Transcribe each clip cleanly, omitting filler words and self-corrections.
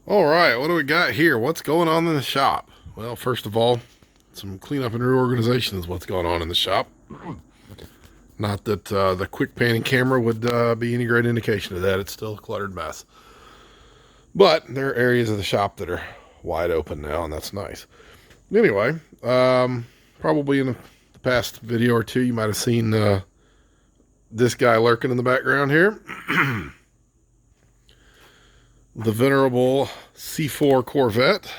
All right, what do we got here? What's going on in the shop? Well, first of all, some cleanup and reorganization is what's going on in the shop. Not that the quick panning camera would be any great indication of that. It's still a cluttered mess. But there are areas of the shop that are wide open now, and that's nice. Anyway, probably in the past video or two, you might have seen this guy lurking in the background here. The Venerable C4 Corvette.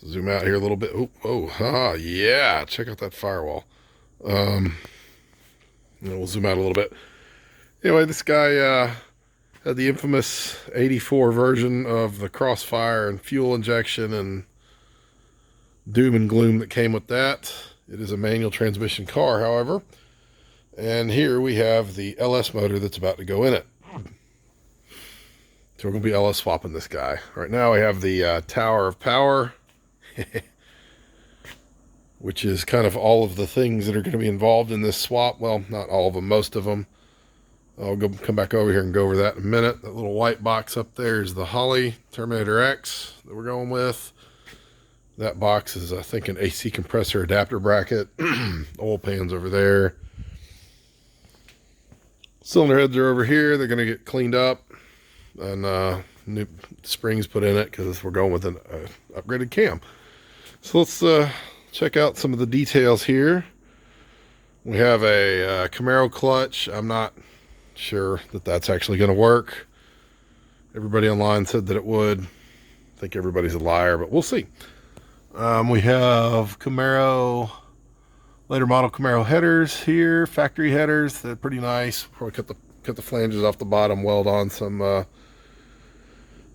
Zoom out here a little bit. Yeah. Check out that firewall. We'll zoom out a little bit. Anyway, this guy had the infamous 84 version of the crossfire and fuel injection and doom and gloom that came with that. It is a manual transmission car, however. And here we have the LS motor that's about to go in it. So we're going to be LS swapping this guy. Right now we have the Tower of Power, which is kind of all of the things that are going to be involved in this swap. Well, not all of them, most of them. I'll come back over here and go over that in a minute. That little white box up there is the Holley Terminator X that we're going with. That box is, I think, an AC compressor adapter bracket. Oil pans over there. Cylinder heads are over here. They're going to get cleaned up and new springs put in it because we're going with an upgraded cam. So let's check out some of the details here. We have a Camaro Clutch. I'm not sure that that's actually going to work. Everybody online said that it would. I think everybody's a liar, but we'll see. We have Camaro, later model Camaro headers here, factory headers. They're pretty nice. Probably cut the flanges off the bottom, weld on some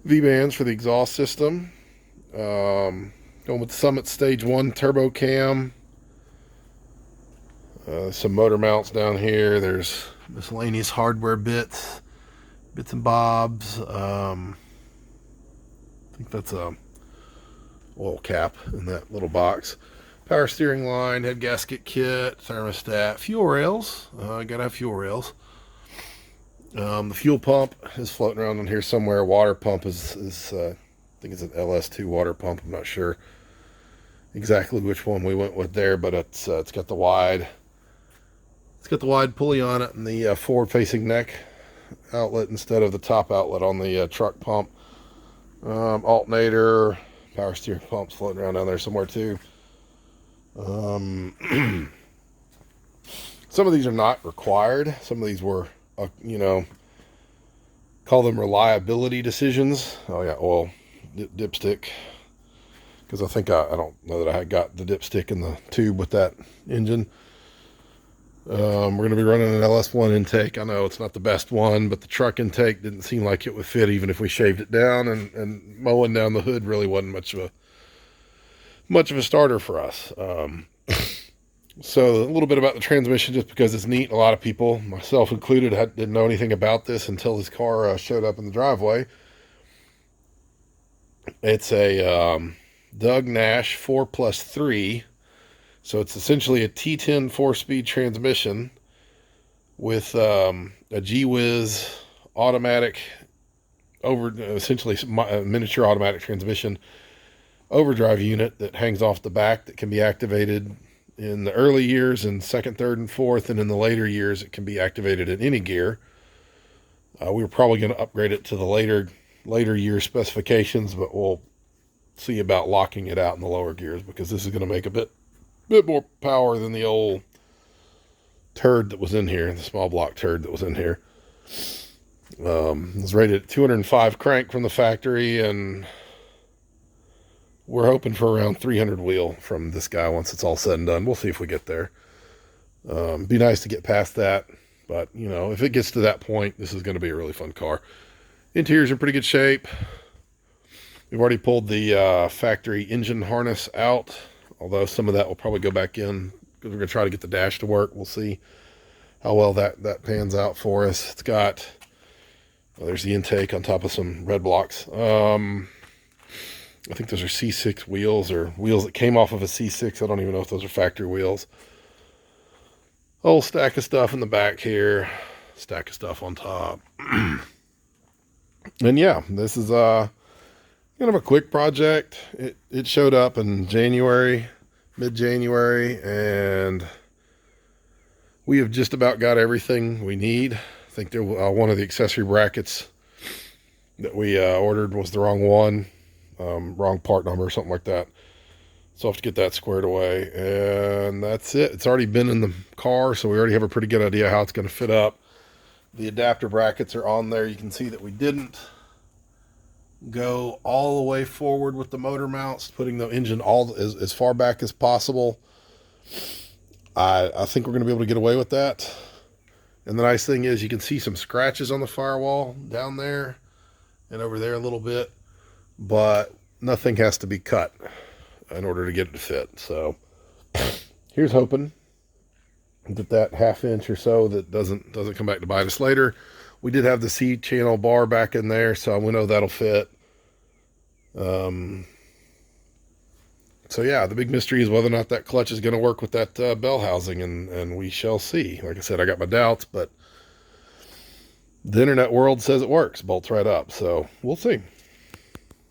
V-bands for the exhaust system. Going with the Summit Stage 1 turbo cam. Some motor mounts down here. There's miscellaneous hardware bits and bobs. I think that's a oil cap in that little box. Power steering line, head gasket kit, thermostat, fuel rails. Gotta have fuel rails. The fuel pump is floating around in here somewhere. Water pump is I think it's an LS2 water pump. I'm not sure exactly which one we went with there, but it's got the wide pulley on it and the forward-facing neck outlet instead of the top outlet on the truck pump. Alternator, power steering pumps floating around down there somewhere too. Some of these are not required. Some of these were, call them reliability decisions. Oh yeah, oil dipstick. Because I think I don't know that I had got the dipstick in the tube with that engine. We're going to be running an LS1 intake. I know it's not the best one, but the truck intake didn't seem like it would fit even if we shaved it down, and mowing down the hood really wasn't much of a starter for us. So a little bit about the transmission, just because it's neat. A lot of people, myself included, didn't know anything about this until this car showed up in the driveway. It's a Doug Nash 4+3. So it's essentially a T10 4-speed transmission with a G-Wiz automatic, essentially a miniature automatic transmission overdrive unit that hangs off the back that can be activated in the early years in second, third, and fourth, and in the later years it can be activated in any gear. We were probably going to upgrade it to the later year specifications, but we'll see about locking it out in the lower gears because this is going to make a bit more power than the old turd that was in here, the small block turd that was in here. It was rated at 205 crank from the factory, and we're hoping for around 300 wheel from this guy once it's all said and done. We'll see if we get there. Be nice to get past that, but if it gets to that point, this is going to be a really fun car. Interior's in pretty good shape. We've already pulled the factory engine harness out, although some of that will probably go back in because we're going to try to get the dash to work. We'll see how well that pans out for us. It's got, there's the intake on top of some red blocks. I think those are C6 wheels, or wheels that came off of a C6. I don't even know if those are factory wheels. Whole stack of stuff in the back here. Stack of stuff on top. And yeah, this is Kind of a quick project. It showed up in January, mid-January, and we have just about got everything we need. I think there one of the accessory brackets that we ordered was the wrong one, wrong part number or something like that. So I'll have to get that squared away, and that's it. It's already been in the car, so we already have a pretty good idea how it's going to fit up. The adapter brackets are on there. You can see that we didn't go all the way forward with the motor mounts, putting the engine as far back as possible. I think we're going to be able to get away with that. And the nice thing is you can see some scratches on the firewall down there and over there a little bit, but nothing has to be cut in order to get it to fit. So here's hoping that half inch or so that doesn't come back to bite us later. We did have the C channel bar back in there, so we know that'll fit. So yeah, the big mystery is whether or not that clutch is going to work with that bell housing, and we shall see. Like I said, I got my doubts, but the internet world says it works. Bolts right up, so we'll see.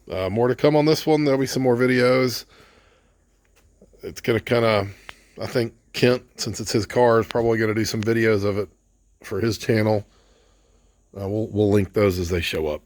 More to come on this one. There'll be some more videos. It's going to kind of, I think Kent, since it's his car, is probably going to do some videos of it for his channel. We'll link those as they show up.